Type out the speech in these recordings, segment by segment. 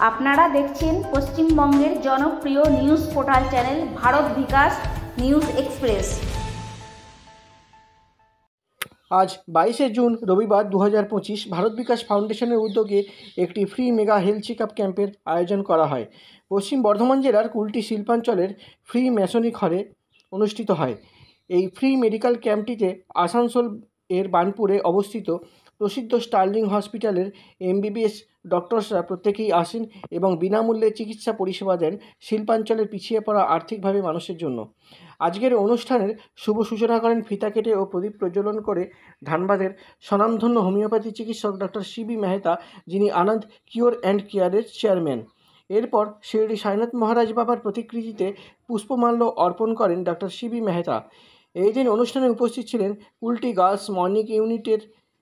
আপনারা দেখছেন পশ্চিমবঙ্গের জনপ্রিয় নিউজ পোর্টাল চ্যানেল ভারত বিকাশ নিউজ এক্সপ্রেস। আজ 22শে জুন রবিবার 2025 ভারত বিকাশ ফাউন্ডেশনের উদ্যোগে একটি ফ্রি মেগা হেলথ চেকআপ ক্যাম্পের আয়োজন করা হয়। পশ্চিম বর্ধমান জেলার কুলটি শিল্পাঞ্চলের ফ্রি ম্যাসনিক হলে অনুষ্ঠিত হয়। এই ফ্রি মেডিকেল ক্যাম্পটিতে আসানসোল এর বার্নপুরে অবস্থিত প্রসিদ্ধ স্টার্লিং হসপিটালের MBBS ডক্টরসরা প্রত্যেকেই আসেন এবং বিনামূল্যে চিকিৎসা পরিষেবা দেন শিল্পাঞ্চলের পিছিয়ে পড়া আর্থিকভাবে মানুষের জন্য। আজকের অনুষ্ঠানের শুভ সূচনা করেন ফিতা কেটে ও প্রদীপ প্রজ্বলন করে ধানবাদের স্বনামধন্য হোমিওপ্যাথি চিকিৎসক ডক্টর CB মেহতা, যিনি আনন্দ কিওর অ্যান্ড কেয়ারের চেয়ারম্যান। এরপর শিরডি সাইনাথ মহারাজ বাবার প্রতিকৃতিতে পুষ্পমাল্য অর্পণ করেন ডক্টর CB মেহতা। এই দিন অনুষ্ঠানে উপস্থিত ছিলেন কুলটি গার্লস মর্নিং ইউনিটের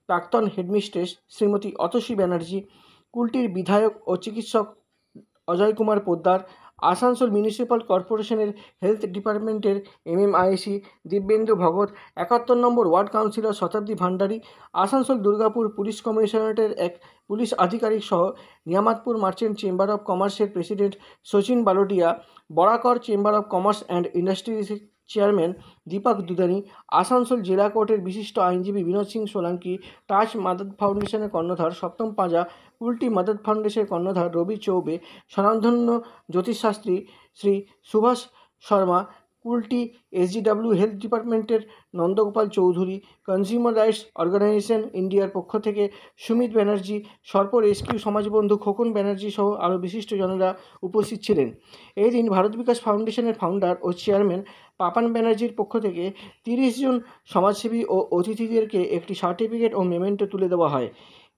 প্রাক্তন হেডমিস্ট্রেস শ্রীমতী অতসী ব্যানার্জি, কুলটির বিধায়ক ও চিকিৎসক অজয় কুমার পোদ্দার, আসানসোল মিউনিসিপ্যাল কর্পোরেশনের হেলথ ডিপার্টমেন্টের MMIC Dibyendu Bhagat, 71 number ward councillor Shatabdi Bhandari, Asansol Durgapur police কমিশনারেটের এক পুলিশ আধিকারিক সহ নিয়ামতপুর মার্চেন্ট চেম্বার অফ কমার্সের president Sachin Balotia, Barakar chamber of commerce and industries chairman Deepak Dudani, Asansol জেলা কোর্টের বিশিষ্ট আইনজীবী বিনোদ সিং সোলাঙ্কি, টাচ মাদত ফাউন্ডেশনের কর্ণধার সপ্তম পাঁজা, কুলটি মাদত ফাউন্ডেশনের কর্ণধার রবি চৌবে, স্বনামধন্য জ্যোতিষশাস্ত্রী শ্রী সুভাষ শর্মা, কুলটি SGW হেলথ ডিপার্টমেন্টের Nandagopal Chowdhury, consumer rights organization ইন্ডিয়ার পক্ষ থেকে সুমিত ব্যানার্জি, সর্প রেস্কিউ সমাজবন্ধু খোকন ব্যানার্জি সহ আরও বিশিষ্টজনেরা উপস্থিত ছিলেন। এই দিন ভারত বিকাশ ফাউন্ডেশনের ফাউন্ডার ও চেয়ারম্যান পাপান ব্যানার্জির পক্ষ থেকে 30 জন সমাজসেবী ও অতিথিদেরকে একটি সার্টিফিকেট ও মেমেন্টো তুলে দেওয়া হয়।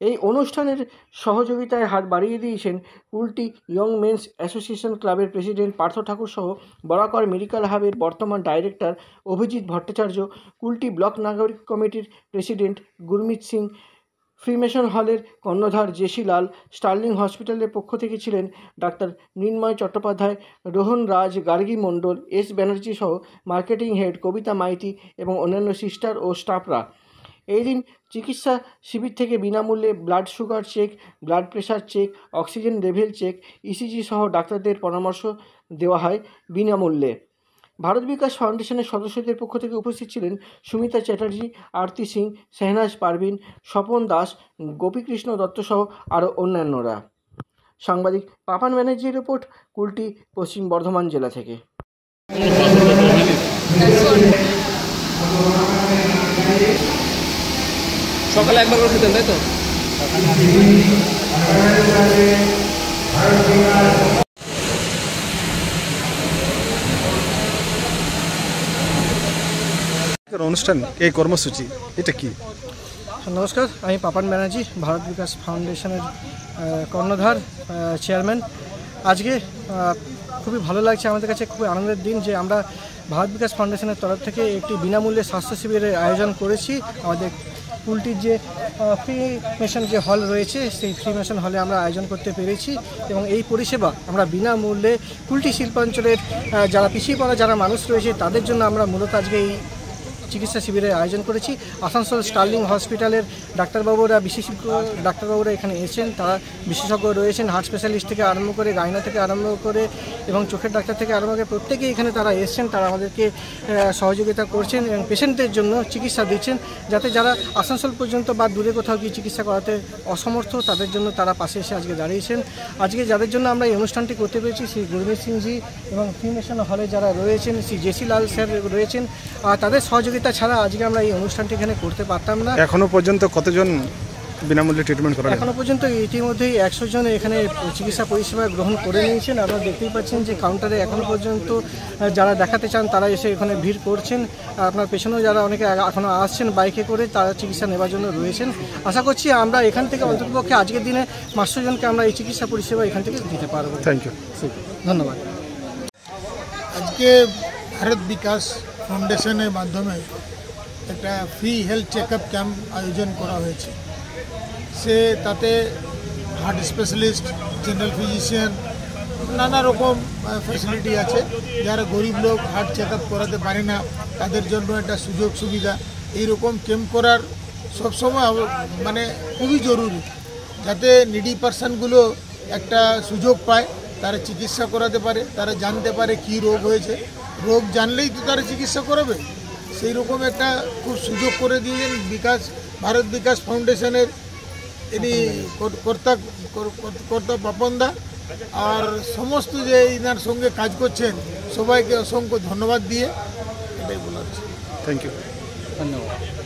এই অনুষ্ঠানের সহযোগিতায় হাত বাড়িয়ে দিয়েছেন কুলটি ইয়ং মেন্স অ্যাসোসিয়েশন ক্লাবের প্রেসিডেন্ট পার্থ ঠাকুর সহ বরাকর মেডিকেল হাবের বর্তমান ডাইরেক্টর অভিজিৎ ভট্টাচার্য, কুলটি ব্লক নাগরিক কমিটির প্রেসিডেন্ট গুরমিত সিং, ফ্রিমেশন হলের কর্ণধার জেসি লাল, স্টার্লিং হসপিটালের পক্ষ থেকে ছিলেন ডাক্তার নির্ময় চট্টোপাধ্যায়, রোহন রাজ, গার্গী মণ্ডল, S ব্যানার্জি সহ মার্কেটিং হেড কবিতা মাইতি এবং অন্যান্য সিস্টার ও স্টাফরা। এই দিন চিকিৎসা শিবির থেকে বিনামূল্যে blood sugar check, blood pressure check, oxygen level check, ECG সহ ডাক্তারদের পরামর্শ দেওয়া হয় বিনামূল্যে। ভারত বিকাশ ফাউন্ডেশনের সদস্যদের পক্ষ থেকে উপস্থিত ছিলেন সুমিতা চ্যাটার্জি, আরতি সিং, শেহনাজ পারভিন, স্বপন দাস, গোপীকৃষ্ণ দত্ত সহ আরও অন্যান্যরা। সাংবাদিক পাপান ব্যানার্জির রিপোর্ট, কুলটি, পশ্চিম বর্ধমান জেলা থেকে। সকালে একবার করে খেতেন, তাই তো? অনুষ্ঠান এই কর্মসূচি এটা কি? নমস্কার, আমি পাপান ব্যানার্জি, ভারত বিকাশ ফাউন্ডেশনের কর্ণধার চেয়ারম্যান। আজকে খুবই ভালো লাগছে, আমাদের কাছে খুবই আনন্দের দিন যে আমরা ভারত বিকাশ ফাউন্ডেশনের তরফ থেকে একটি বিনামূল্যে স্বাস্থ্য শিবিরের আয়োজন করেছি। আমাদের কুলটির যে ফ্রি মেশন যে হল রয়েছে সেই ফ্রি মেশন হলে আমরা আয়োজন করতে পেরেছি এবং এই পরিষেবা আমরা বিনামূল্যে কুলটি শিল্পাঞ্চলের যারা পিছিয়ে পড়া যারা মানুষ রয়েছে তাদের জন্য আমরা মূলত আজকে এই চিকিৎসা শিবিরের আয়োজন করেছি। আসানসোল স্টার্লিং হসপিটালের ডাক্তারবাবুরা বিশেষজ্ঞ ডাক্তারবাবুরা এখানে এসেছেন, তারা বিশেষজ্ঞ রয়েছেন, হার্ট স্পেশালিস্ট থেকে আরম্ভ করে গাইনা থেকে আরম্ভ করে এবং চোখের ডাক্তার থেকে আরম্ভ করে প্রত্যেকেই এখানে তারা এসেছেন। তারা আমাদেরকে সহযোগিতা করছেন এবং পেশেন্টদের জন্য চিকিৎসা দিচ্ছেন, যাতে যারা আসানসোল পর্যন্ত বা দূরে কোথাও গিয়ে চিকিৎসা করাতে অসমর্থ তাদের জন্য তারা পাশে এসে আজকে দাঁড়িয়েছেন। আজকে যাদের জন্য আমরা এই অনুষ্ঠানটি করতে পেরেছি শ্রী গুরমিত সিংজি এবং ফ্রিমেশন হলে যারা রয়েছেন শ্রী জেসি লাল স্যার রয়েছেন, আর তাদের সহযোগিতা ছাড়া আজকে আমরা এই অনুষ্ঠানটি এখানে করতে পারতাম না। এখনো পর্যন্ত কতজন বিনামূল্যে ট্রিটমেন্ট করা? এখনো পর্যন্ত ইতিমধ্যেই 100 জন এখানে চিকিৎসা পরিষেবা গ্রহণ করে নিয়েছেন। আপনারা দেখতেই পাচ্ছেন যে কাউন্টারে এখনো পর্যন্ত যারা দেখাতে চান তারা এসে এখানে ভিড় করছেন। আপনার পেছনেও যারা অনেকে এখনও আসছেন বাইকে করে তারা চিকিৎসা নেওয়ার জন্য রয়েছেন। আশা করছি আমরা এখান থেকে অন্ততপক্ষে আজকের দিনে 500 জনকে আমরা এই চিকিৎসা পরিষেবা এখান থেকে দিতে পারবো। থ্যাংক ইউ, ধন্যবাদ। আজকে ভারত বিকাশ ফাউন্ডেশনের মাধ্যমে একটা ফ্রি হেলথ চেকআপ ক্যাম্প আয়োজন করা হয়েছে। সে তাতে হার্ট স্পেশালিস্ট, জেনারেল ফিজিশিয়ান, নানা রকম ফ্যাসিলিটি আছে। যারা গরিব লোক হার্ট চেকআপ করাতে পারে না তাদের জন্য একটা সুযোগ সুবিধা। এইরকম ক্যাম্প করার সবসময় মানে খুবই জরুরি, যাতে নিডি পার্সনগুলো একটা সুযোগ পায়, তারা চিকিৎসা করাতে পারে, তারা জানতে পারে কি রোগ হয়েছে। রোগ জানলেই তো তারা চিকিৎসা করাবে। সেই রকম একটা খুব সুযোগ করে দিয়েছেন ভারত বিকাশ ফাউন্ডেশনের ইনি কর্তা পাপনদা, আর সমস্ত যে ইনার সঙ্গে কাজ করছেন সবাইকে অসংখ্য ধন্যবাদ দিয়ে এটাই বলা হচ্ছে। Thank you. ধন্যবাদ।